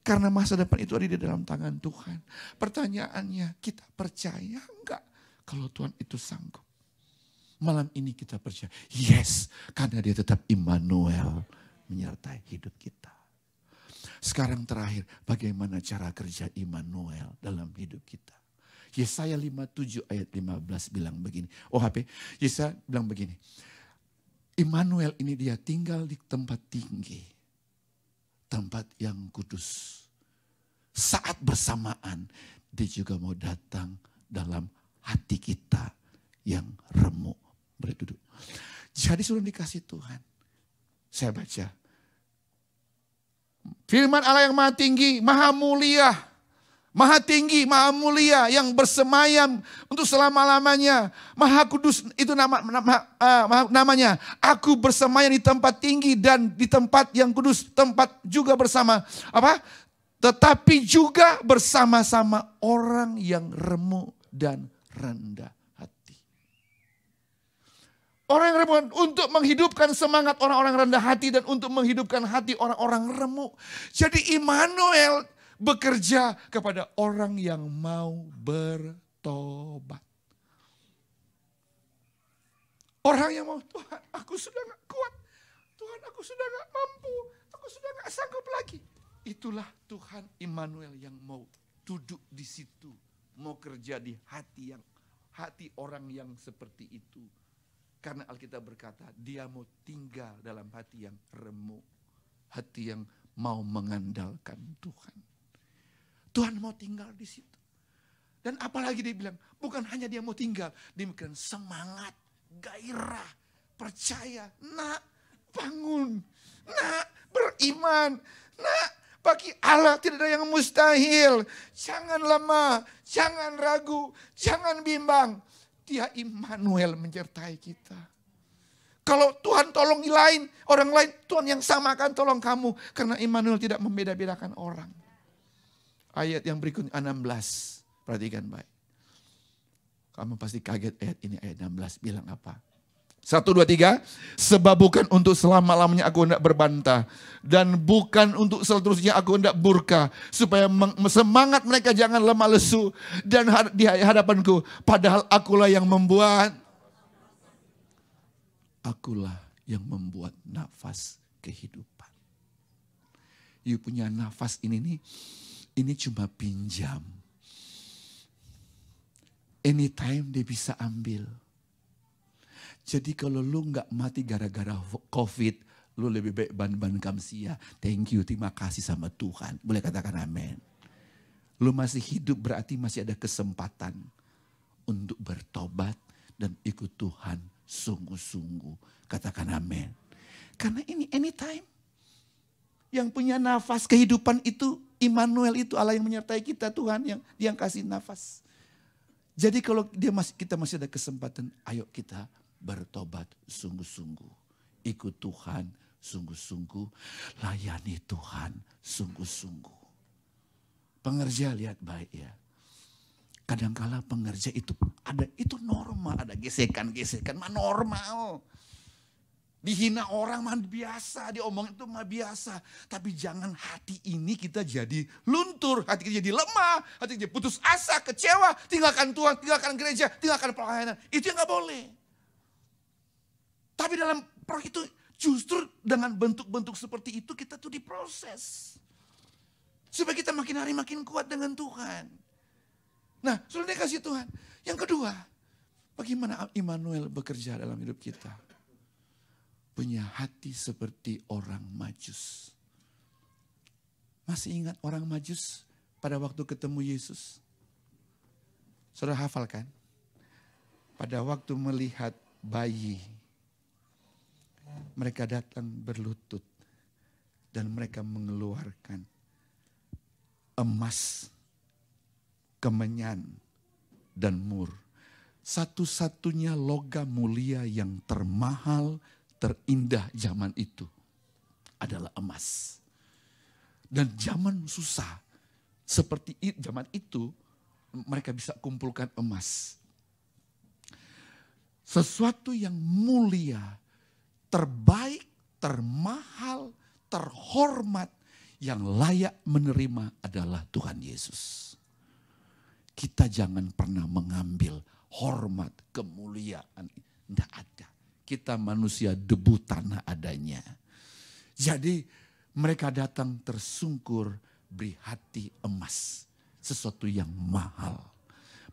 Karena masa depan itu ada di dalam tangan Tuhan. Pertanyaannya, kita percaya enggak kalau Tuhan itu sanggup? Malam ini kita percaya, yes, karena dia tetap Immanuel menyertai hidup kita. Sekarang terakhir, bagaimana cara kerja Immanuel dalam hidup kita. Yesaya 57 ayat 15 bilang begini. Oh HP, Yesaya bilang begini. Immanuel ini dia tinggal di tempat tinggi. Tempat yang kudus. Saat bersamaan, dia juga mau datang dalam hati kita yang remuk. Berduduk. Jadi sudah dikasih Tuhan. Saya baca. Firman Allah yang maha tinggi, maha mulia. Maha tinggi, maha mulia, yang bersemayam untuk selama-lamanya. Maha kudus itu namanya. Aku bersemayam di tempat tinggi dan di tempat yang kudus. Tempat juga bersama. Apa? Tetapi juga bersama-sama orang yang remuk dan rendah hati. Orang yang remuk untuk menghidupkan semangat orang-orang rendah hati dan untuk menghidupkan hati orang-orang remuk. Jadi Immanuel bekerja kepada orang yang mau bertobat. Orang yang mau, Tuhan aku sudah gak kuat. Tuhan aku sudah gak mampu. Aku sudah gak sanggup lagi. Itulah Tuhan Immanuel yang mau duduk di situ. Mau kerja di hati orang yang seperti itu. Karena Alkitab berkata dia mau tinggal dalam hati yang remuk. Hati yang mau mengandalkan Tuhan. Tuhan mau tinggal di situ. Dan apalagi dia bilang, bukan hanya dia mau tinggal, dia memberikan semangat, gairah, percaya. Nak, bangun. Nak, beriman. Nak, bagi Allah tidak ada yang mustahil. Jangan lemah, jangan ragu, jangan bimbang. Dia Immanuel menyertai kita. Kalau Tuhan tolong orang lain, Tuhan yang sama akan tolong kamu. Karena Immanuel tidak membeda-bedakan orang. Ayat yang berikutnya 16. Perhatikan baik. Kamu pasti kaget ayat ini, ayat 16 bilang apa? 1, 2, 3. Sebab bukan untuk selama-lamanya aku hendak berbantah. Dan bukan untuk seterusnya aku hendak murka. Supaya semangat mereka jangan lemah lesu. Dan di hadapanku. Padahal akulah yang membuat. Akulah yang membuat nafas kehidupan. You punya nafas ini nih. Ini cuma pinjam. Anytime dia bisa ambil. Jadi kalau lu gak mati gara-gara COVID, lu lebih baik ban kamsia. Thank you, terima kasih sama Tuhan. Boleh katakan amin. Lu masih hidup berarti masih ada kesempatan untuk bertobat dan ikut Tuhan sungguh-sungguh. Katakan amin. Karena ini anytime. Yang punya nafas kehidupan itu Immanuel, itu Allah yang menyertai kita, Tuhan yang kasih nafas. Jadi kalau kita masih ada kesempatan, ayo kita bertobat sungguh-sungguh. Ikut Tuhan sungguh-sungguh, layani Tuhan sungguh-sungguh. Pengerja lihat baik ya. Kadangkala pengerja itu normal, ada gesekan-gesekan, normal. Dihina orang mah biasa, diomongin itu mah biasa. Tapi jangan hati ini kita jadi luntur, hati kita jadi lemah, hati kita putus asa, kecewa, tinggalkan Tuhan, tinggalkan gereja, tinggalkan pelayanan. Itu yang gak boleh. Tapi dalam itu justru dengan bentuk-bentuk seperti itu kita tuh diproses. Supaya kita makin hari makin kuat dengan Tuhan. Nah, sudah dikasih Tuhan. Yang kedua, bagaimana Immanuel bekerja dalam hidup kita? Punya hati seperti orang Majus. Masih ingat orang Majus pada waktu ketemu Yesus? Saudara hafal kan? Pada waktu melihat bayi, mereka datang berlutut dan mereka mengeluarkan emas, kemenyan, dan mur. Satu-satunya logam mulia yang termahal, terindah zaman itu adalah emas. Dan zaman susah, seperti zaman itu mereka bisa kumpulkan emas. Sesuatu yang mulia, terbaik, termahal, terhormat, yang layak menerima adalah Tuhan Yesus. Kita jangan pernah mengambil hormat, kemuliaan. Tidak ada. Kita manusia debu tanah adanya. Jadi mereka datang tersungkur, beri hati emas. Sesuatu yang mahal.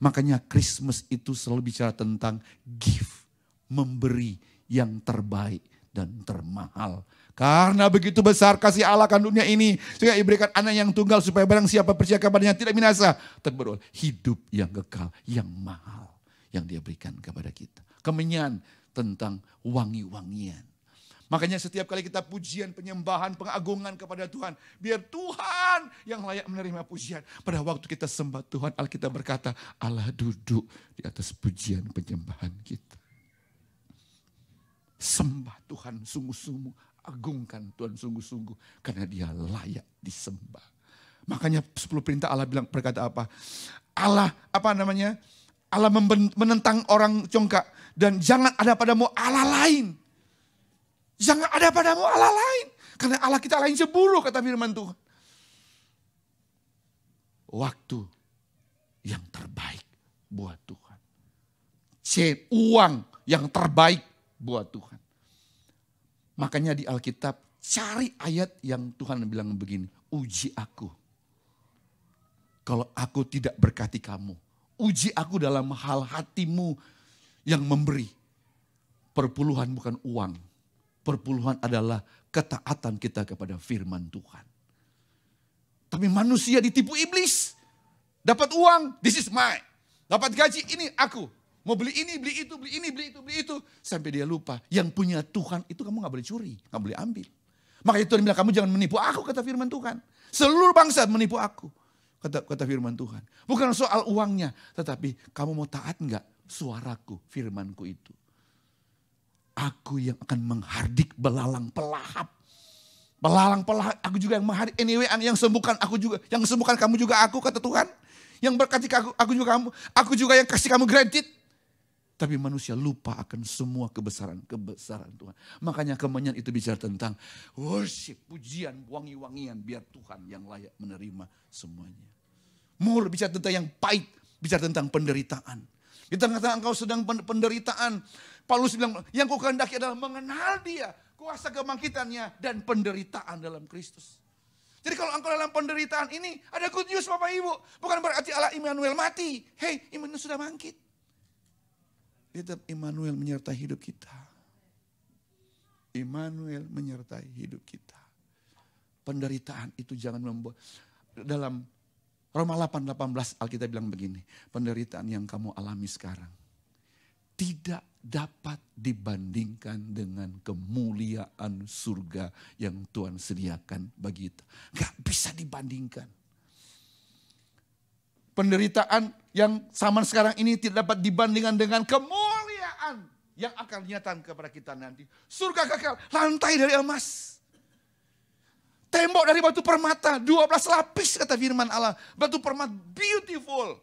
Makanya Christmas itu selalu bicara tentang give. Memberi yang terbaik dan termahal. Karena begitu besar kasih Allah akan dunia ini. Sehingga diberikan anak yang tunggal supaya barang siapa percaya kepadanya tidak binasa. Tapi beroleh hidup yang kekal, yang mahal. Yang dia berikan kepada kita. Kemenyan tentang wangi-wangian. Makanya setiap kali kita pujian, penyembahan, pengagungan kepada Tuhan, biar Tuhan yang layak menerima pujian. Pada waktu kita sembah Tuhan, Alkitab berkata, Allah duduk di atas pujian penyembahan kita. Sembah Tuhan sungguh-sungguh, agungkan Tuhan sungguh-sungguh, karena Dia layak disembah. Makanya 10 perintah Allah bilang, berkata apa? Allah menentang orang congkak, dan jangan ada padamu Allah lain. Jangan ada padamu Allah lain. Karena Allah kita lain cemburu, kata firman Tuhan. Waktu yang terbaik buat Tuhan. Uang yang terbaik buat Tuhan. Makanya di Alkitab cari ayat yang Tuhan bilang begini. Uji aku. Kalau aku tidak berkati kamu. Uji aku dalam hal hatimu yang memberi. Perpuluhan bukan uang. Perpuluhan adalah ketaatan kita kepada firman Tuhan. Tapi manusia ditipu iblis. Dapat uang, this is mine. Dapat gaji, ini aku. Mau beli ini, beli itu, beli ini, beli itu, beli itu. Sampai dia lupa, yang punya Tuhan itu kamu gak boleh curi, gak boleh ambil. Makanya Tuhan bilang, kamu jangan menipu aku, kata firman Tuhan. Seluruh bangsa menipu aku, kata firman Tuhan. Bukan soal uangnya, tetapi kamu mau taat gak suaraku, firmanku itu. Aku yang akan menghardik belalang pelahap. Belalang pelahap, aku juga yang menghardik. Anyway, yang sembuhkan aku juga. Yang sembuhkan kamu juga aku, kata Tuhan. Yang berkati aku juga kamu. Aku juga yang kasih kamu granted. Tapi manusia lupa akan semua kebesaran Tuhan. Makanya Kemenyan itu bicara tentang worship, pujian, wangi-wangian. Biar Tuhan yang layak menerima semuanya. Mur bicara tentang yang pahit. Bicara tentang penderitaan. Di tengah-tengah engkau sedang penderitaan. Paulus bilang, yang kau kehendaki adalah mengenal Dia, kuasa kebangkitannya, dan penderitaan dalam Kristus. Jadi kalau engkau dalam penderitaan ini, ada good news Bapak Ibu. Bukan berarti Allah Immanuel mati. Hei, Immanuel sudah bangkit. Tetap Immanuel menyertai hidup kita. Immanuel menyertai hidup kita. Penderitaan itu jangan membuat. Dalam Roma 8:18 Alkitab bilang begini. Penderitaan yang kamu alami sekarang tidak dapat dibandingkan dengan kemuliaan surga yang Tuhan sediakan bagi kita. Gak bisa dibandingkan. Penderitaan yang zaman sekarang ini tidak dapat dibandingkan dengan kemuliaan yang akan nyatakan kepada kita nanti. Surga kekal, lantai dari emas. Tembok dari batu permata, 12 lapis kata firman Allah. Batu permata beautiful.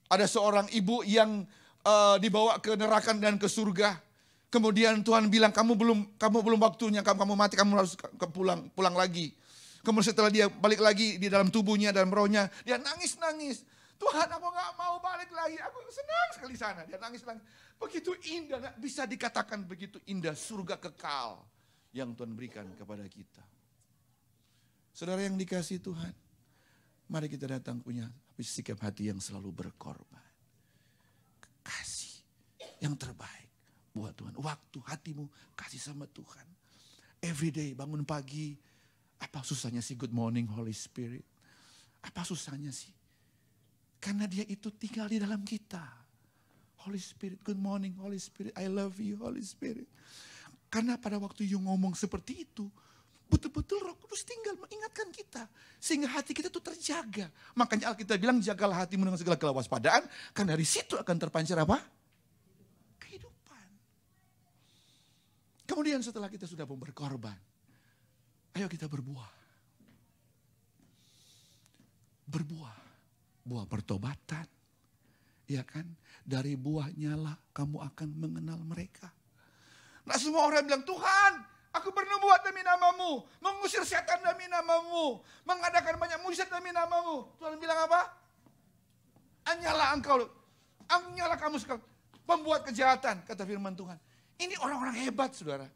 Ada seorang ibu yang dibawa ke neraka dan ke surga. Kemudian Tuhan bilang kamu belum waktunya, kamu mati, kamu harus pulang lagi. Kemudian setelah dia balik lagi di dalam tubuhnya, dalam rohnya, dia nangis. Tuhan, aku gak mau balik lagi, aku senang sekali sana. Dia nangis. Begitu indah, gak bisa dikatakan begitu indah surga kekal yang Tuhan berikan kepada kita. Saudara yang dikasihi Tuhan, mari kita datang punya sikap hati yang selalu berkorban. Kasih yang terbaik buat Tuhan. Waktu hatimu kasih sama Tuhan. Every day bangun pagi. Apa susahnya sih good morning Holy Spirit? Apa susahnya sih? Karena Dia itu tinggal di dalam kita. Holy Spirit, good morning Holy Spirit. I love you Holy Spirit. Karena pada waktu you ngomong seperti itu, betul-betul Roh Kudus tinggal mengingatkan kita. Sehingga hati kita itu terjaga. Makanya Alkitab bilang jagalah hatimu dengan segala kewaspadaan. Karena dari situ akan terpancar apa? Kehidupan. Kemudian setelah kita sudah berkorban. Ayo kita berbuah. Berbuah. Buah pertobatan. Ya kan? Dari buahnya lah kamu akan mengenal mereka. Nah semua orang bilang, Tuhan, aku bernubuat demi namamu. Mengusir setan demi namamu. Mengadakan banyak mujizat demi namamu. Tuhan bilang apa? Hanyalah engkau. Hanyalah kamu sekali. Pembuat kejahatan, kata firman Tuhan. Ini orang-orang hebat, saudara.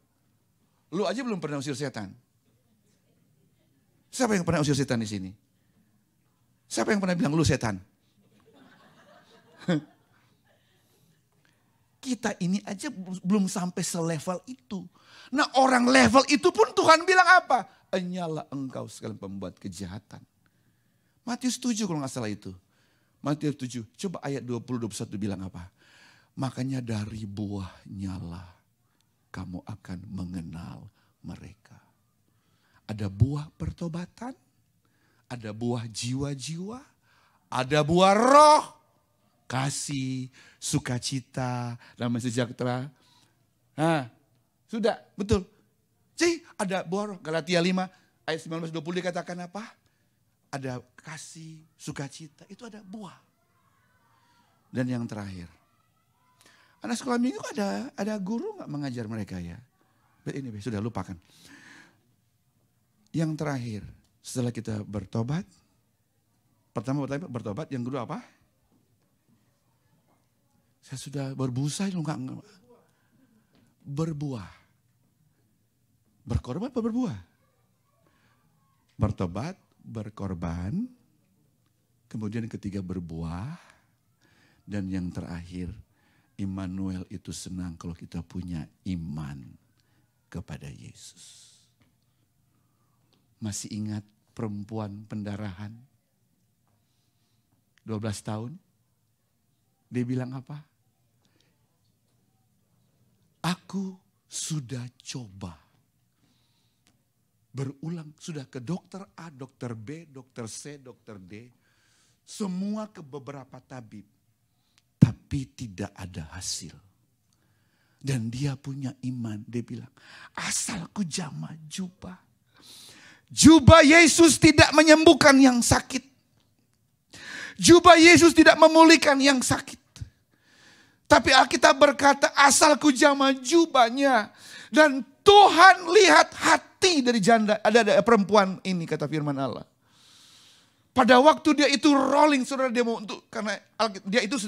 Lu aja belum pernah usir setan. Siapa yang pernah usir setan di sini? Siapa yang pernah bilang lu setan? Kita ini aja belum sampai selevel itu. Nah orang level itu pun Tuhan bilang apa? Hanyalah engkau sekalian pembuat kejahatan. Matius 7 kalau gak salah itu. Matius 7, coba ayat 20-21 bilang apa? Makanya dari buahnya lah kamu akan mengenal mereka. Ada buah pertobatan, ada buah jiwa-jiwa, ada buah roh, kasih, sukacita, damai sejahtera. Nah, sudah, betul. Jadi ada buah roh, Galatia 5 ayat 19-20 dikatakan apa? Ada kasih, sukacita, itu ada buah. Dan yang terakhir, anak sekolah minggu ada guru nggak mengajar mereka ya? Ini sudah lupakan. Yang terakhir, setelah kita bertobat, pertama bertobat, yang kedua apa? Saya sudah berbusa, enggak. Berbuah. Berkorban apa berbuah? Bertobat, berkorban, kemudian ketiga berbuah, dan yang terakhir, Immanuel itu senang kalau kita punya iman kepada Yesus. Masih ingat perempuan pendarahan? 12 tahun. Dia bilang apa? Aku sudah coba. Berulang, sudah ke dokter A, dokter B, dokter C, dokter D. Semua ke beberapa tabib. Tapi tidak ada hasil. Dan dia punya iman, dia bilang, asalku jamah jubah. Jubah Yesus tidak menyembuhkan yang sakit. Jubah Yesus tidak memulihkan yang sakit. Tapi Alkitab berkata, asalku jamah jubahnya. Dan Tuhan lihat hati dari janda, ada perempuan ini, kata firman Allah. Pada waktu dia itu rolling, saudara, dia mau untuk, karena dia itu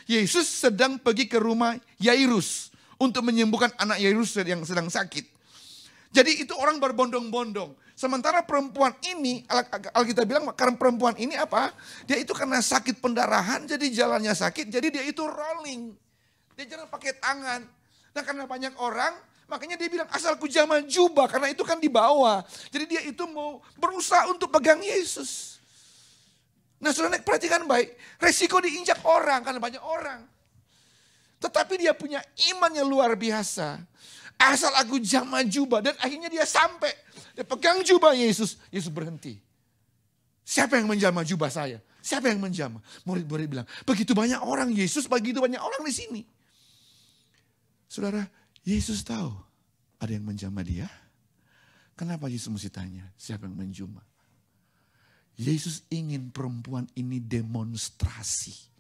Yesus sedang pergi ke rumah Yairus untuk menyembuhkan anak Yairus yang sedang sakit. Jadi itu orang berbondong-bondong. Sementara perempuan ini, Alkitab bilang, karena perempuan ini apa? Dia itu karena sakit pendarahan, jadi jalannya sakit, jadi dia itu rolling. Dia jalan pakai tangan. Nah karena banyak orang, makanya dia bilang asalku jamah jubah, karena itu kan di bawah. Jadi dia itu mau berusaha untuk pegang Yesus. Nah saudara perhatikan baik, resiko diinjak orang karena banyak orang. Tetapi dia punya iman yang luar biasa. Asal aku jamah jubah, dan akhirnya dia sampai. Dia pegang jubah Yesus, Yesus berhenti. Siapa yang menjamah jubah saya? Siapa yang menjamah? Murid-murid bilang, begitu banyak orang Yesus, begitu banyak orang di sini. Saudara, Yesus tahu ada yang menjamah dia. Kenapa Yesus mesti tanya, siapa yang menjamah? Yesus ingin perempuan ini demonstrasi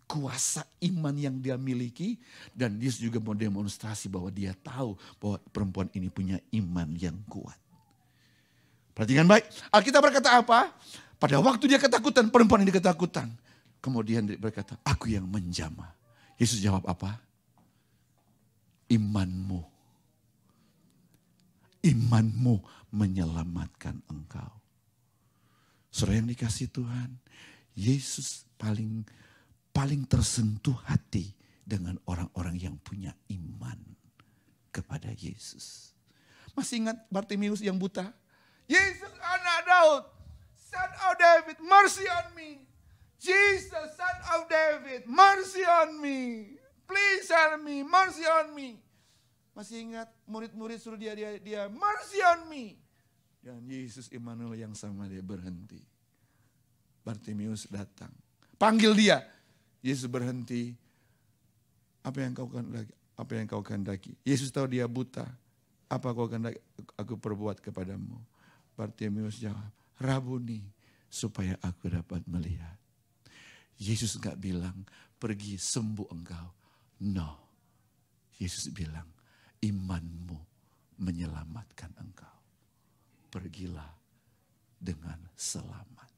kuasa iman yang dia miliki, dan Yesus juga mau demonstrasi bahwa dia tahu bahwa perempuan ini punya iman yang kuat. Perhatikan baik, Alkitab berkata apa? Pada waktu dia ketakutan, perempuan ini ketakutan. Kemudian dia berkata, aku yang menjamah. Yesus jawab apa? Imanmu menyelamatkan engkau. Saudara yang dikasihi Tuhan, Yesus paling tersentuh hati dengan orang-orang yang punya iman kepada Yesus. Masih ingat Bartimeus yang buta? Yesus anak Daud, son of David, mercy on me. Jesus son of David, mercy on me. Please help me, mercy on me. Masih ingat murid-murid suruh dia mercy on me. Dan Yesus Immanuel yang sama dia berhenti. Bartimeus datang, panggil dia. Yesus berhenti. Apa yang kau kehendaki? Yesus tahu dia buta. Apa kau kehendaki aku perbuat kepadamu? Bartimeus jawab, Rabuni, supaya aku dapat melihat. Yesus enggak bilang, pergi sembuh engkau. No. Yesus bilang, imanmu menyelamatkan engkau. Pergilah dengan selamat.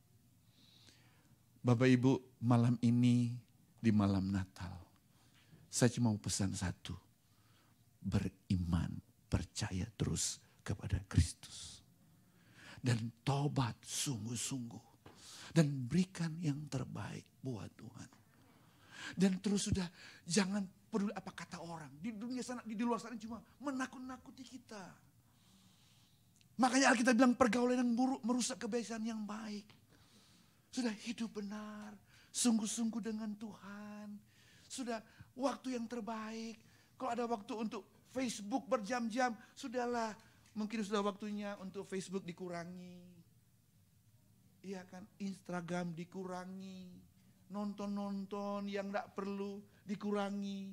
Bapak Ibu, malam ini di malam Natal, saya cuma mau pesan satu. Beriman, percaya terus kepada Kristus. Dan tobat sungguh-sungguh. Dan berikan yang terbaik buat Tuhan. Dan terus sudah jangan peduli apa kata orang. Di dunia sana, di luar sana cuma menakut-nakuti kita. Makanya Alkitab bilang pergaulan yang buruk merusak kebiasaan yang baik. Sudah hidup benar, sungguh-sungguh dengan Tuhan. Sudah waktu yang terbaik. Kalau ada waktu untuk Facebook berjam-jam, sudahlah. Mungkin sudah waktunya untuk Facebook dikurangi. Iya kan, Instagram dikurangi. Nonton-nonton yang tidak perlu dikurangi.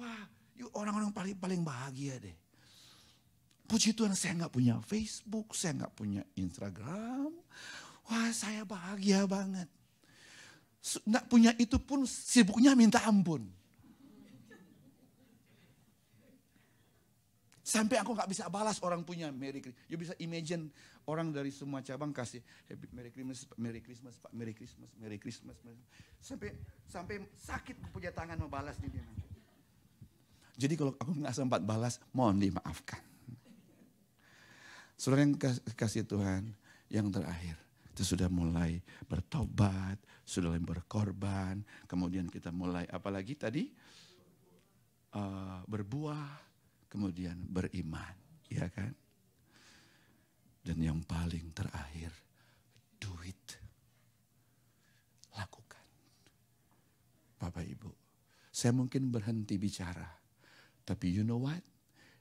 Wah, yuk orang-orang paling bahagia deh. Puji Tuhan, saya nggak punya Facebook, saya nggak punya Instagram. Wah, saya bahagia banget. Nggak punya itu pun sibuknya minta ampun. Sampai aku nggak bisa balas orang punya Merry Christmas. You bisa imagine orang dari semua cabang kasih Happy Merry Christmas, Merry Christmas, Pak, Merry Christmas, Merry Christmas. Sampai sakit punya tangan mau balas dia. Jadi kalau aku nggak sempat balas, mohon dimaafkan. Saudara yang kasih Tuhan, yang terakhir, kita sudah mulai bertobat, sudah mulai berkorban, kemudian kita mulai apalagi tadi berbuah. Kemudian beriman, ya kan? Dan yang paling terakhir, do it. Lakukan. Bapak Ibu, saya mungkin berhenti bicara. Tapi you know what?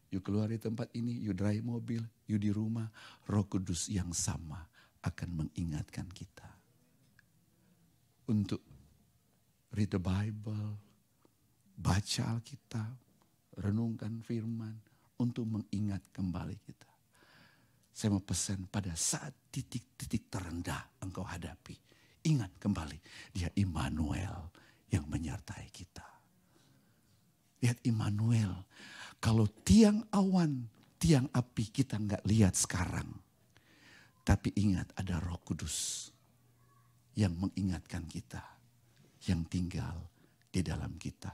You keluar dari tempat ini, you drive mobil, you di rumah, Roh Kudus yang sama akan mengingatkan kita. Untuk read the Bible, baca Alkitab, renungkan firman untuk mengingat kembali kita. Saya mau pesan pada saat titik-titik terendah engkau hadapi. Ingat kembali, dia Immanuel yang menyertai kita. Lihat Immanuel, kalau tiang awan, tiang api kita nggak lihat sekarang. Tapi ingat ada Roh Kudus yang mengingatkan kita, yang tinggal di dalam kita.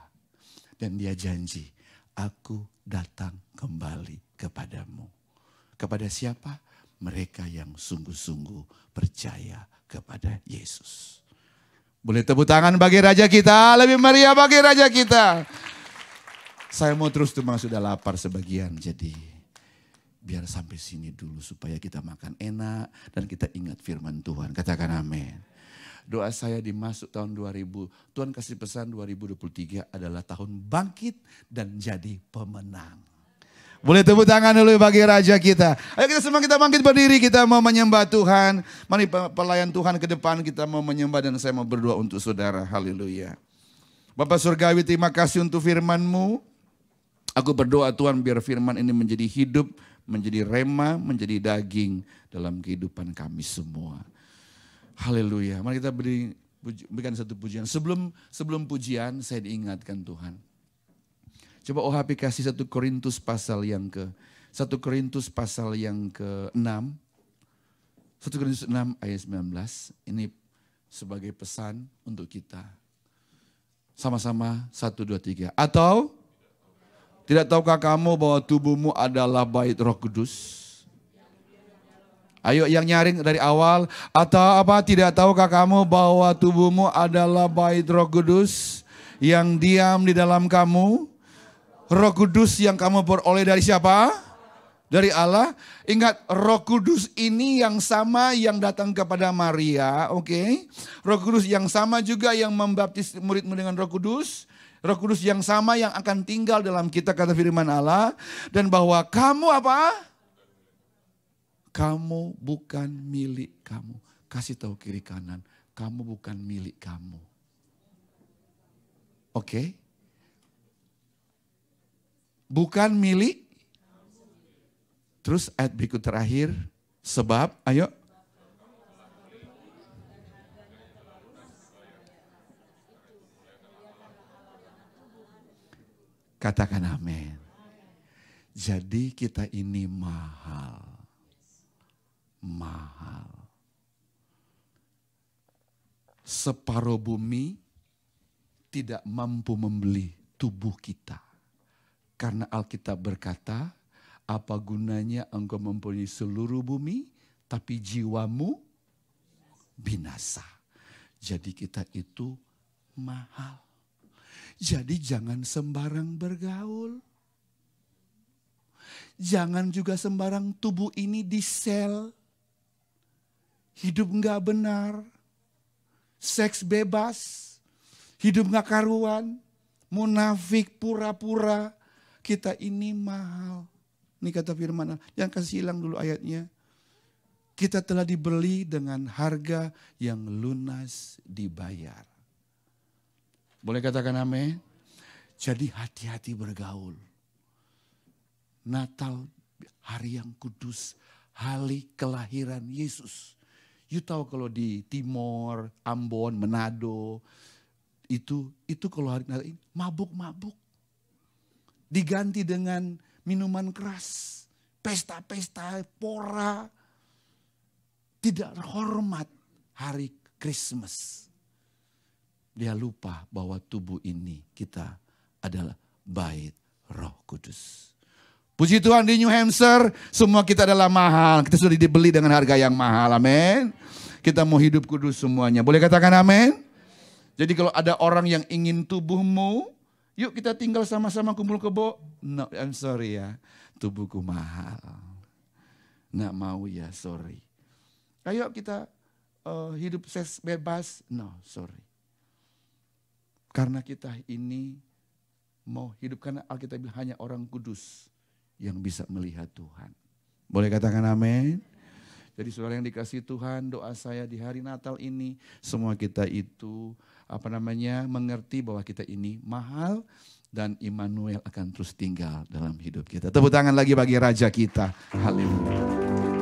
Dan dia janji, aku datang kembali kepadamu. Kepada siapa? Mereka yang sungguh-sungguh percaya kepada Yesus. Boleh tepuk tangan bagi Raja kita, lebih meriah bagi Raja kita. Saya mau terus memang sudah lapar sebagian, jadi biar sampai sini dulu supaya kita makan enak dan kita ingat firman Tuhan. Katakan amin. Doa saya di masuk tahun 2000, Tuhan kasih pesan 2023 adalah tahun bangkit dan jadi pemenang. Boleh tepuk tangan dulu bagi Raja kita. Ayo kita semua kita bangkit berdiri, kita mau menyembah Tuhan. Mari pelayan Tuhan ke depan, kita mau menyembah dan saya mau berdoa untuk saudara. Haleluya. Bapak Surgawi, terima kasih untuk firman-Mu. Aku berdoa Tuhan biar firman ini menjadi hidup, menjadi rema, menjadi daging dalam kehidupan kami semua. Haleluya. Mari kita berikan satu pujian. Sebelum pujian saya diingatkan Tuhan. Coba OHP kasih 1 Korintus pasal yang ke-6. 1 Korintus 6 ayat 19. Ini sebagai pesan untuk kita. Sama-sama 1, 2, 3. Atau tidak tahukah kamu bahwa tubuhmu adalah bait Roh Kudus? Ayo yang nyaring dari awal. Atau apa, tidak tahukah kamu bahwa tubuhmu adalah bait Roh Kudus yang diam di dalam kamu? Roh Kudus yang kamu peroleh dari siapa? Dari Allah. Ingat, Roh Kudus ini yang sama yang datang kepada Maria, oke? Roh Kudus yang sama juga yang membaptis murid-murid dengan Roh Kudus. Roh Kudus yang sama yang akan tinggal dalam kita, kata firman Allah. Dan bahwa kamu apa? Kamu bukan milik kamu. Kasih tahu kiri kanan, kamu bukan milik kamu. Oke? Bukan milik. Terus ayat berikut terakhir, sebab, ayo. Katakan amin. Jadi kita ini mahal. Mahal. Separuh bumi tidak mampu membeli tubuh kita. Karena Alkitab berkata, apa gunanya engkau mempunyai seluruh bumi, tapi jiwamu binasa. Jadi kita itu mahal. Jadi jangan sembarang bergaul. Jangan juga sembarang tubuh ini disel. Hidup enggak benar, seks bebas, hidup enggak karuan, munafik, pura-pura, kita ini mahal. Ini kata firman Allah. Yang kasih hilang dulu ayatnya. Kita telah dibeli dengan harga yang lunas dibayar. Boleh katakan amin? Jadi hati-hati bergaul. Natal hari yang kudus, hari kelahiran Yesus. You tahu kalau di Timor, Ambon, Manado, itu kalau hari Natal ini mabuk-mabuk. Diganti dengan minuman keras, pesta-pesta, pora. Tidak hormat hari Christmas. Dia lupa bahwa tubuh ini kita adalah bait Roh Kudus. Puji Tuhan, di New Hampshire semua kita adalah mahal. Kita sudah dibeli dengan harga yang mahal. Amin. Kita mau hidup kudus semuanya. Boleh katakan amin? Jadi kalau ada orang yang ingin tubuhmu, yuk kita tinggal sama-sama kumpul kebo. No, I'm sorry ya. Tubuhku mahal. Nggak mau ya, sorry. Ayo kita hidup seks bebas. No, sorry. Karena kita ini mau hidup, karena Alkitab bilang hanya orang kudus yang bisa melihat Tuhan. Boleh katakan amin? Jadi saudara yang dikasihi Tuhan, doa saya di hari Natal ini, semua kita itu mengerti bahwa kita ini mahal dan Immanuel akan terus tinggal dalam hidup kita. Tepuk tangan lagi bagi Raja kita. Haleluya.